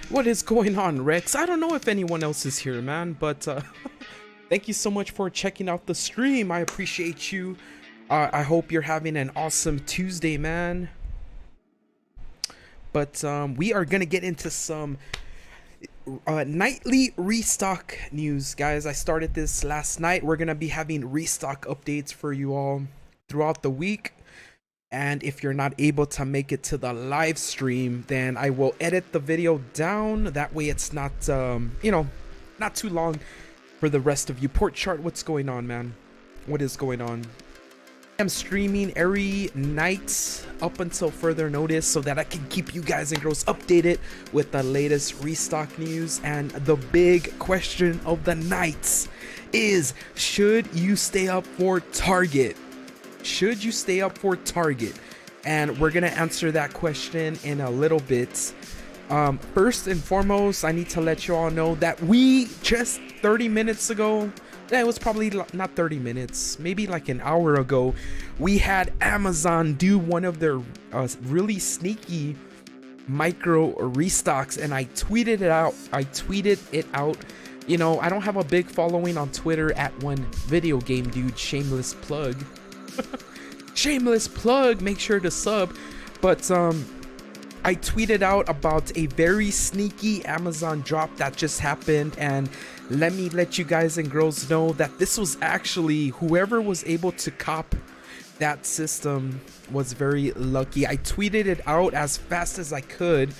What is going on, Rex? I don't know if anyone else is here, man, but thank you so much for checking out the stream. I appreciate you. I hope you're having an awesome Tuesday, man. But we are gonna get into some nightly restock news, guys. I started this last night. We're gonna be having restock updates for you all throughout the week. And if you're not able to make it to the live stream, then I will edit the video down. That way it's not, not too long for the rest of you. Port chart, what's going on, man? What is going on? I'm streaming every night up until further notice so that I can keep you guys and girls updated with the latest restock news. And the big question of the night is, should you stay up for Target? Should you stay up for Target? And we're gonna answer that question in a little bit. First and foremost, I need to let you all know that we just 30 minutes ago, it was probably not 30 minutes, maybe like an hour ago, we had Amazon do one of their really sneaky micro restocks, and I tweeted it out. You know, I don't have a big following on Twitter at 1VideoGameDude, shameless plug. Shameless plug, make sure to sub. But I tweeted out about a very sneaky Amazon drop that just happened, and let me let you guys and girls know that this was actually whoever was able to cop that system was very lucky. I tweeted it out as fast as I could,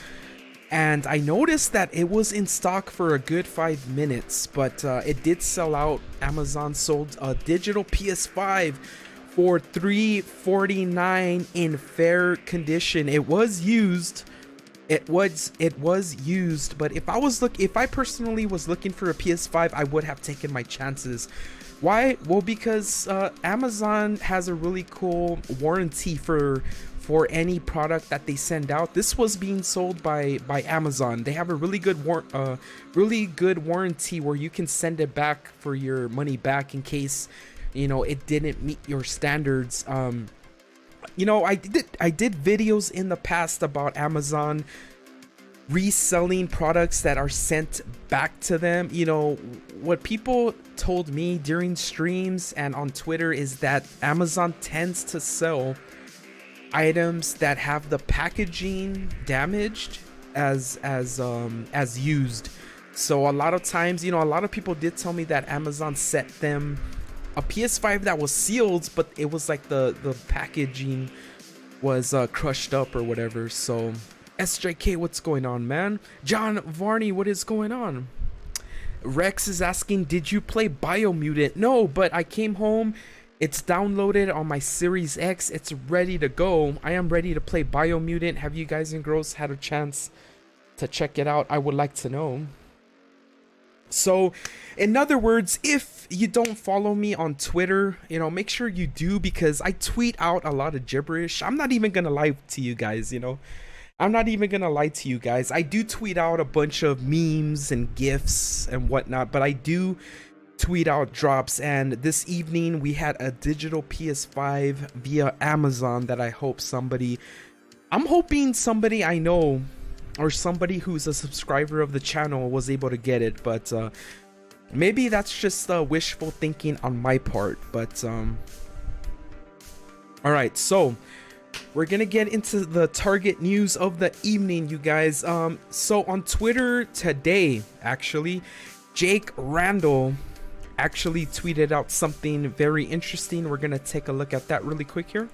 and I noticed that it was in stock for a good 5 minutes, but it did sell out. Amazon sold a digital PS5 for $349 in fair condition. It was used. It was used, but if I personally was looking for a PS5, I would have taken my chances. Why? Well, because Amazon has a really cool warranty for any product that they send out. This was being sold by Amazon. They have a really good warranty where you can send it back for your money back in case, you know, it didn't meet your standards. You know, I did videos in the past about Amazon reselling products that are sent back to them. You know, what people told me during streams and on Twitter is that Amazon tends to sell items that have the packaging damaged as used. So a lot of times, you know, a lot of people did tell me that Amazon sent them a PS5 that was sealed, but it was like the packaging was crushed up or whatever. So SJK, what's going on, man? John Varney, what is going on? Rex is asking, did you play Biomutant? No, but I came home. It's downloaded on my Series X. It's ready to go. I am ready to play Biomutant. Have you guys and girls had a chance to check it out? I would like to know. So, in other words, if you don't follow me on Twitter, you know, make sure you do, because I tweet out a lot of gibberish. I'm not even gonna lie to you guys, you know. I'm not even gonna lie to you guys. I do tweet out a bunch of memes and GIFs and whatnot, but I do tweet out drops. And this evening we had a digital PS5 via Amazon that I'm hoping somebody I know or somebody who's a subscriber of the channel was able to get it, but maybe that's just wishful thinking on my part. But all right, so we're gonna get into the Target news of the evening, you guys. So on Twitter today, actually, Jake Randal actually tweeted out something very interesting. We're gonna take a look at that really quick here.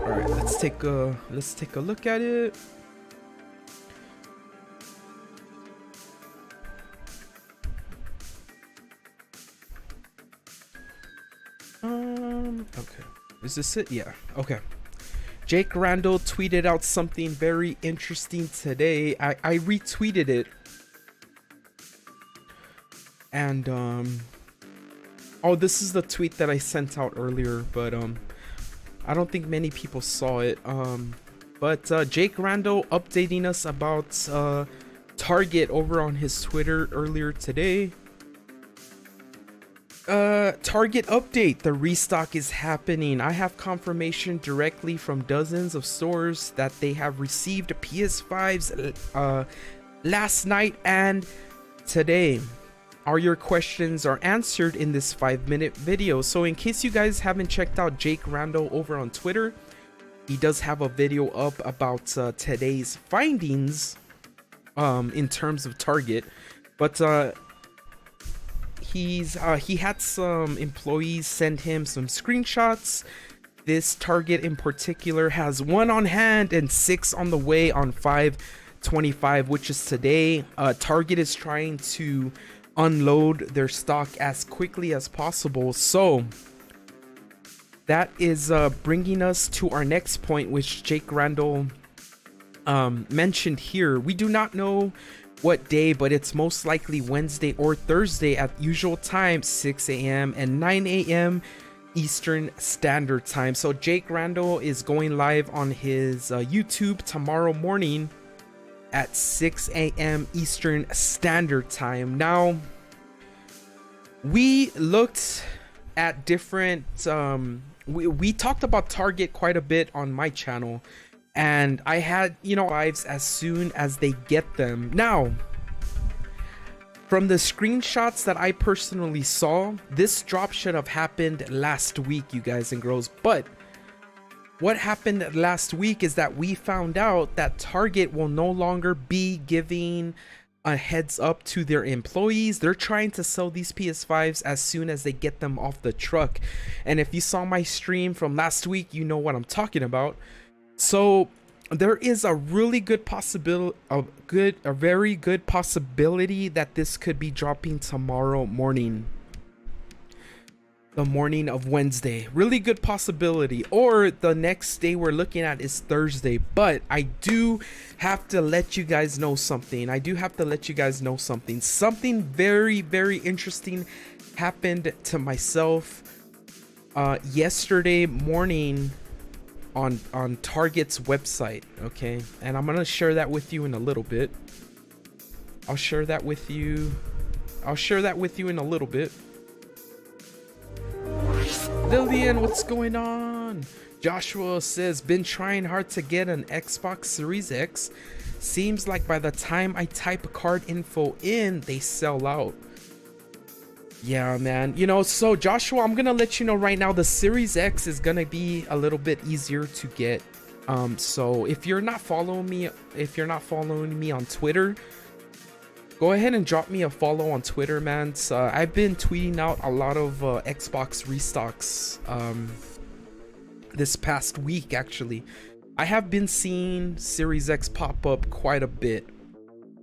Alright, let's take a look at it. Okay. Is this it? Yeah. Okay. Jake Randal tweeted out something very interesting today. I retweeted it. And oh, this is the tweet that I sent out earlier, but I don't think many people saw it. But Jake Randal updating us about Target over on his Twitter earlier today. Target update. The restock is happening. I have confirmation directly from dozens of stores that they have received PS5s last night and today. All your questions are answered in this 5-minute video. So in case you guys haven't checked out Jake Randal over on Twitter, he does have a video up about today's findings in terms of Target. But he had some employees send him some screenshots. This Target in particular has 1 on hand and 6 on the way on 5/25, which is today. Target is trying to unload their stock as quickly as possible. So that is bringing us to our next point, which Jake Randal mentioned here. We do not know what day, but it's most likely Wednesday or Thursday at usual time, 6 a.m. and 9 a.m. Eastern Standard Time. So Jake Randal is going live on his YouTube tomorrow morning at 6 a.m. Eastern Standard Time. Now, we looked at different we talked about Target quite a bit on my channel, and I had, you know, lives as soon as they get them. Now, from the screenshots that I personally saw, this drop should have happened last week, you guys and girls. But what happened last week is that we found out that Target will no longer be giving a heads up to their employees. They're trying to sell these PS5s as soon as they get them off the truck. And if you saw my stream from last week, you know what I'm talking about. So there is a really good possibility, a very good possibility that this could be dropping tomorrow morning, the morning of Wednesday. Really good possibility. Or the next day we're looking at is Thursday. But I do have to let you guys know something. Something very, very interesting happened to myself yesterday morning on Target's website. Okay, and I'm gonna share that with you in a little bit. I'll share that with you in a little bit. Lillian, what's going on? Joshua says, been trying hard to get an Xbox Series X. Seems like by the time I type card info in, they sell out. Yeah, man. You know, so Joshua, I'm gonna let you know right now, the Series X is gonna be a little bit easier to get. So if you're not following me on Twitter, go ahead and drop me a follow on Twitter, man. So I've been tweeting out a lot of Xbox restocks this past week. Actually, I have been seeing Series X pop up quite a bit.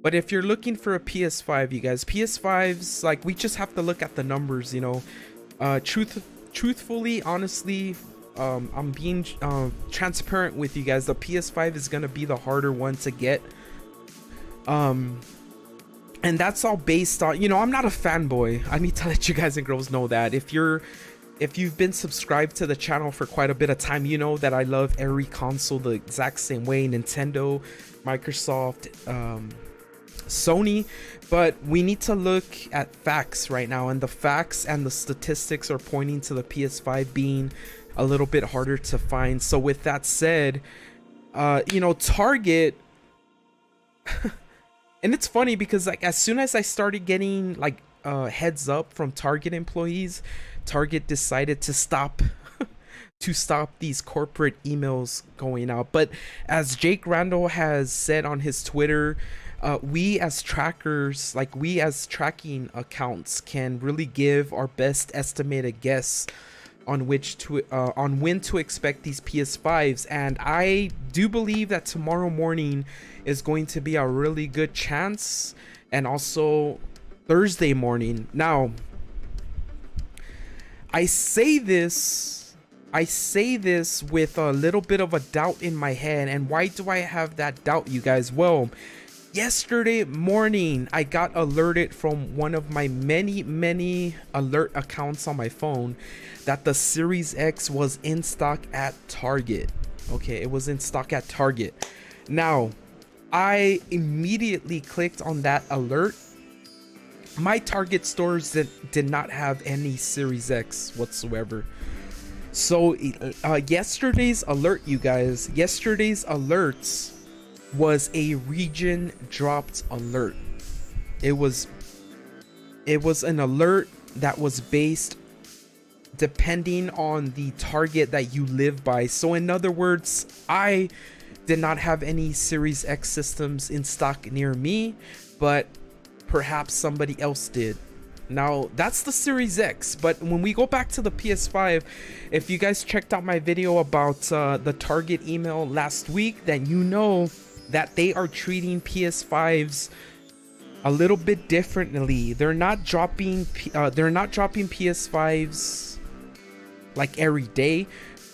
But if you're looking for a PS5, you guys, PS5s, like, we just have to look at the numbers, you know. Truthfully, honestly, I'm being transparent with you guys. The PS5 is gonna be the harder one to get. And that's all based on, you know, I'm not a fanboy. I need to let you guys and girls know that. If you've been subscribed to the channel for quite a bit of time, you know that I love every console the exact same way. Nintendo, Microsoft, Sony. But we need to look at facts right now, and the facts and the statistics are pointing to the PS5 being a little bit harder to find. So with that said, you know, Target and it's funny because, like, as soon as I started getting like heads up from Target employees, Target decided to stop these corporate emails going out. But as Jake Randal has said on his Twitter, we as trackers, like we as tracking accounts, can really give our best estimated guess on when to expect these PS5s. And I do believe that tomorrow morning is going to be a really good chance, and also Thursday morning. Now, I say this with a little bit of a doubt in my head. And why do I have that doubt, you guys? Well, yesterday morning I got alerted from one of my many alert accounts on my phone that the Series X was in stock at Target. Okay, it was in stock at Target. Now, I immediately clicked on that alert, my Target stores did not have any Series X whatsoever. So yesterday's alert, you guys, yesterday's alerts was a region dropped alert. It was an alert that was based depending on the target that you live by. So in other words, I did not have any Series X systems in stock near me, but perhaps somebody else did. Now that's the Series X, but when we go back to the PS5, if you guys checked out my video about the Target email last week, then you know that they are treating PS5s a little bit differently. They're not dropping PS5s like every day.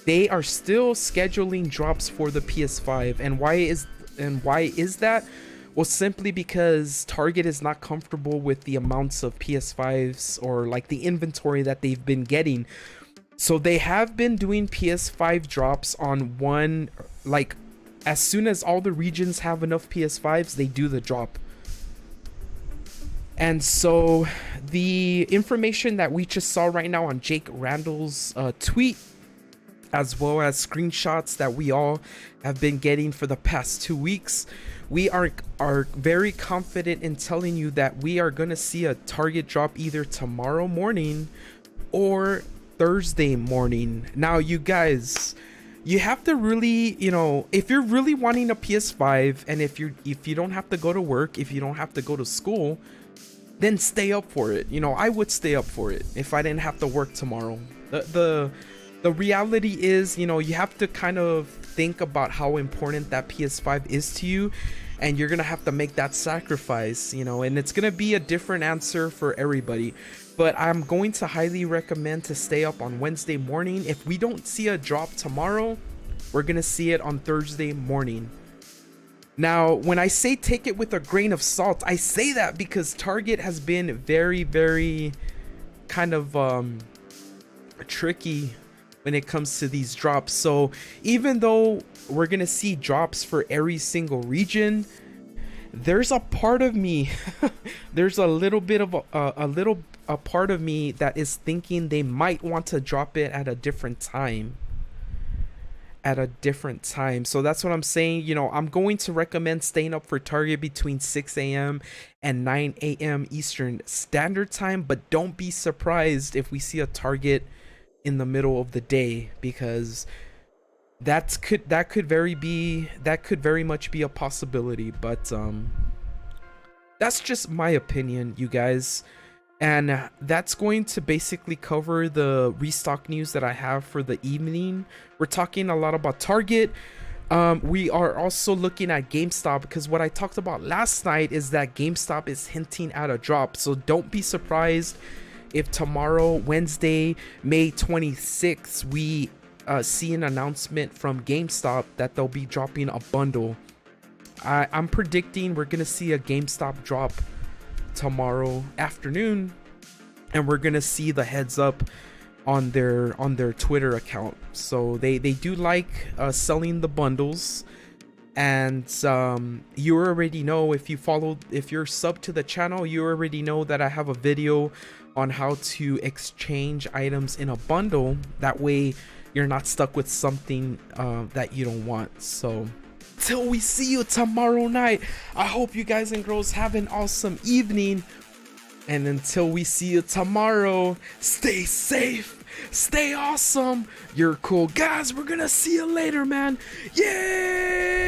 They are still scheduling drops for the PS5. And why is that? Well, simply because Target is not comfortable with the amounts of PS5s or like the inventory that they've been getting. So they have been doing PS5 drops on one, like as soon as all the regions have enough PS5s, they do the drop. And so the information that we just saw right now on Jake Randall's tweet, as well as screenshots that we all have been getting for the past 2 weeks, we are very confident in telling you that we are going to see a Target drop either tomorrow morning or Thursday morning. Now, you guys, you have to really, you know, if you're really wanting a PS5, and if you don't have to go to work, if you don't have to go to school, then stay up for it. You know, I would stay up for it if I didn't have to work tomorrow. The reality is, you know, you have to kind of think about how important that PS5 is to you, and you're gonna have to make that sacrifice, you know, and it's gonna be a different answer for everybody. But I'm going to highly recommend to stay up on Wednesday morning. If we don't see a drop tomorrow, we're gonna see it on Thursday morning. Now, when I say take it with a grain of salt, I say that because Target has been very, very kind of tricky when it comes to these drops. So even though we're gonna see drops for every single region, there's a part of me there's a little bit of a part of me that is thinking they might want to drop it at a different time. So that's what I'm saying. You know, I'm going to recommend staying up for Target between 6 a.m. and 9 a.m. Eastern Standard Time, but don't be surprised if we see a Target in the middle of the day, because that could very much be a possibility. But that's just my opinion, you guys. And that's going to basically cover the restock news that I have for the evening. We're talking a lot about Target. We are also looking at GameStop, because what I talked about last night is that GameStop is hinting at a drop. So don't be surprised if tomorrow, Wednesday, May 26th, we see an announcement from GameStop that they'll be dropping a bundle. I'm predicting we're going to see a GameStop drop tomorrow afternoon, and we're gonna see the heads up on their Twitter account. So they do like selling the bundles, and you already know, if you're sub to the channel, you already know that I have a video on how to exchange items in a bundle. That way you're not stuck with something that you don't want. So till we see you tomorrow night, I hope you guys and girls have an awesome evening. And until we see you tomorrow, stay safe, stay awesome, you're cool. Guys, we're gonna see you later, man. Yeah!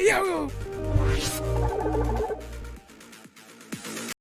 Yo!